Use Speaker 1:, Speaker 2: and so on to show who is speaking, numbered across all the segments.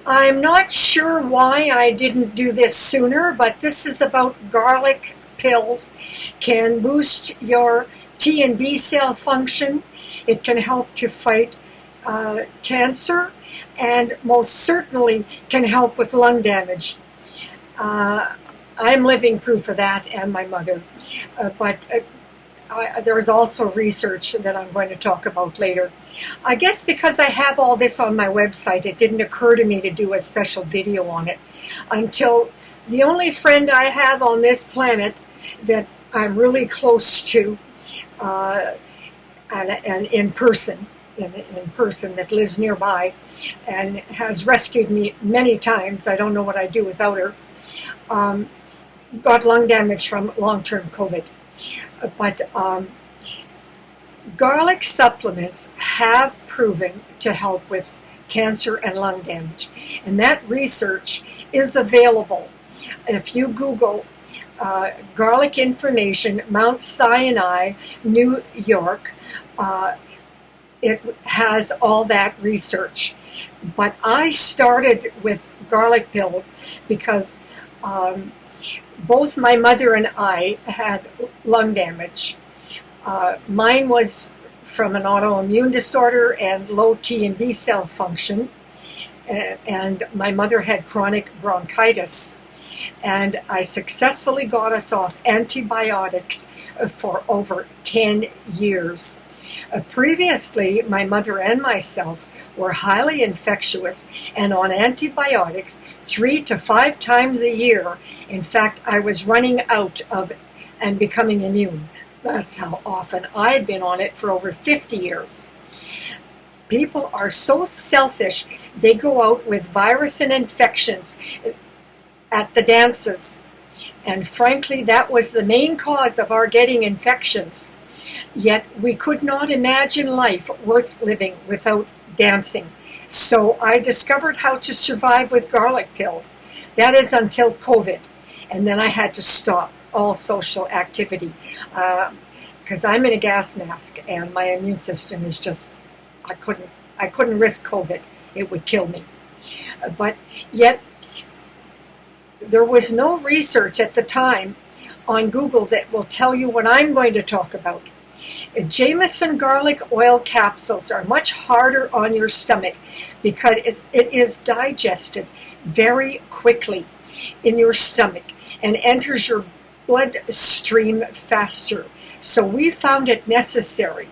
Speaker 1: I'm not sure why I didn't do this sooner, but this is about garlic pills. Can boost your T and B cell function. It can help to fight cancer, and most certainly can help with lung damage. I'm living proof of that, and my mother. But there's also research that I'm going to talk about later. I guess because I have all this on my website, it didn't occur to me to do a special video on it until the only friend I have on this planet that I'm really close to, and in person, that lives nearby and has rescued me many times. I don't know what I'd do without her. Got lung damage from long-term COVID. But garlic supplements have proven to help with cancer and lung damage. And that research is available. If you Google garlic information, Mount Sinai, New York, it has all that research. But I started with garlic pills because both my mother and I had lung damage. Mine was from an autoimmune disorder and low T and B cell function, and my mother had chronic bronchitis. And I successfully got us off antibiotics for over 10 years. Previously, my mother and myself were highly infectious and on antibiotics 3 to 5 times a year. In fact, I was running out of and becoming immune. That's how often I'd been on it for over 50 years. People are so selfish, they go out with virus and infections at the dances. And frankly, that was the main cause of our getting infections. Yet we could not imagine life worth living without dancing. So I discovered how to survive with garlic pills. That is until COVID. And then I had to stop all social activity because I'm in a gas mask and my immune system is just, I couldn't risk COVID. It would kill me. But yet there was no research at the time on Google that will tell you what I'm going to talk about. Jameson garlic oil capsules are much harder on your stomach because it is digested very quickly in your stomach and enters your bloodstream faster. So we found it necessary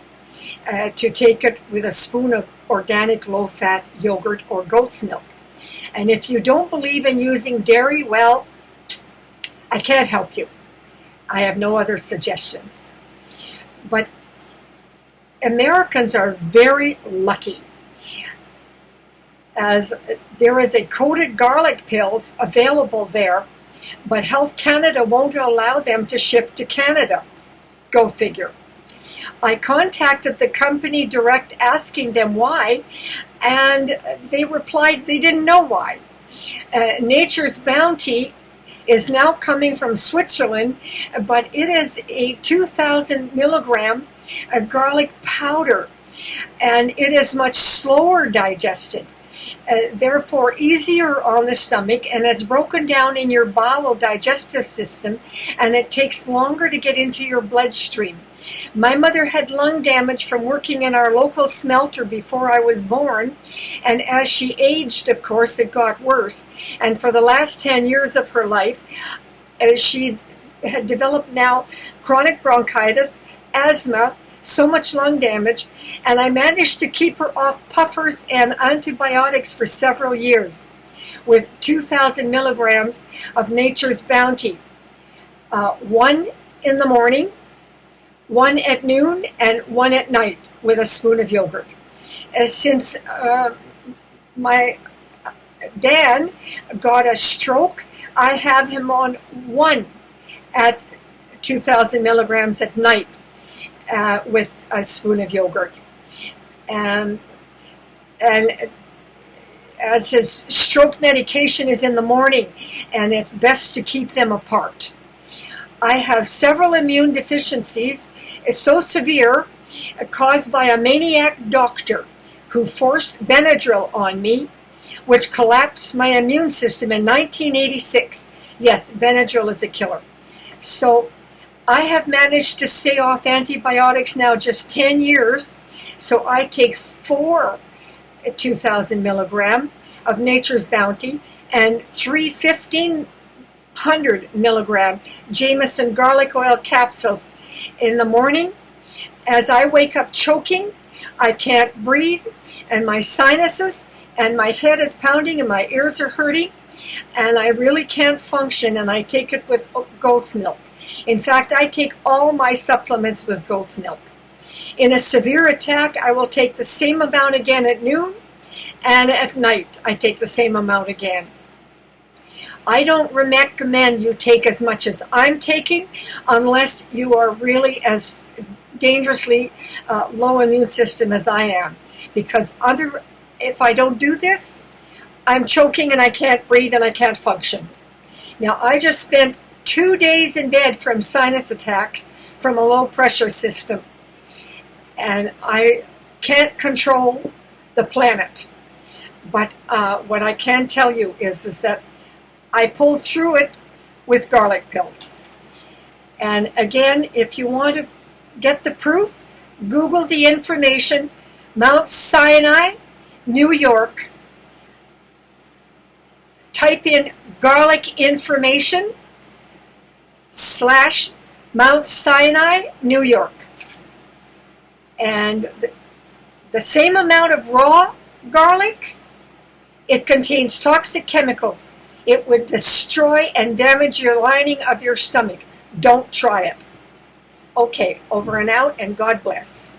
Speaker 1: to take it with a spoon of organic low-fat yogurt or goat's milk. And if you don't believe in using dairy, well, I can't help you. I have no other suggestions. But Americans are very lucky, as there is a coated garlic pills available there, but Health Canada won't allow them to ship to Canada. Go figure. I contacted the company direct asking them why, and they replied they didn't know why. Nature's Bounty is now coming from Switzerland, but it is a 2,000 milligram garlic powder, and it is much slower digested, therefore easier on the stomach, and it's broken down in your bowel digestive system, and it takes longer to get into your bloodstream. My mother had lung damage from working in our local smelter before I was born, and as she aged, of course, it got worse. And for the last 10 years of her life, she had developed now chronic bronchitis, asthma, so much lung damage, and I managed to keep her off puffers and antibiotics for several years with 2,000 milligrams of Nature's Bounty. One in the morning, one at noon, and one at night with a spoon of yogurt. Since my Dan got a stroke, I have him on one at 2,000 milligrams at night with a spoon of yogurt. And as his stroke medication is in the morning, and it's best to keep them apart. I have several immune deficiencies, so severe, caused by a maniac doctor who forced Benadryl on me which collapsed my immune system in 1986. Yes, Benadryl is a killer. So I have managed to stay off antibiotics now just 10 years. So I take 4 2,000 milligram of Nature's Bounty and 3 1,500 milligram Jameson garlic oil capsules in the morning. As I wake up choking, I can't breathe, and my sinuses and my head is pounding and my ears are hurting, and I really can't function, and I take it with goat's milk. In fact, I take all my supplements with goat's milk. In a severe attack, I will take the same amount again at noon, and at night I take the same amount again. I don't recommend you take as much as I'm taking unless you are really as dangerously low immune system as I am. Because if I don't do this, I'm choking and I can't breathe and I can't function. Now, I just spent 2 days in bed from sinus attacks from a low pressure system. And I can't control the planet. But what I can tell you is that I pulled through it with garlic pills. And again, if you want to get the proof, Google the information, Mount Sinai, New York. Type in garlic information / Mount Sinai, New York. And the same amount of raw garlic, it contains toxic chemicals. It would destroy and damage your lining of your stomach. Don't try it. Okay, over and out, and God bless.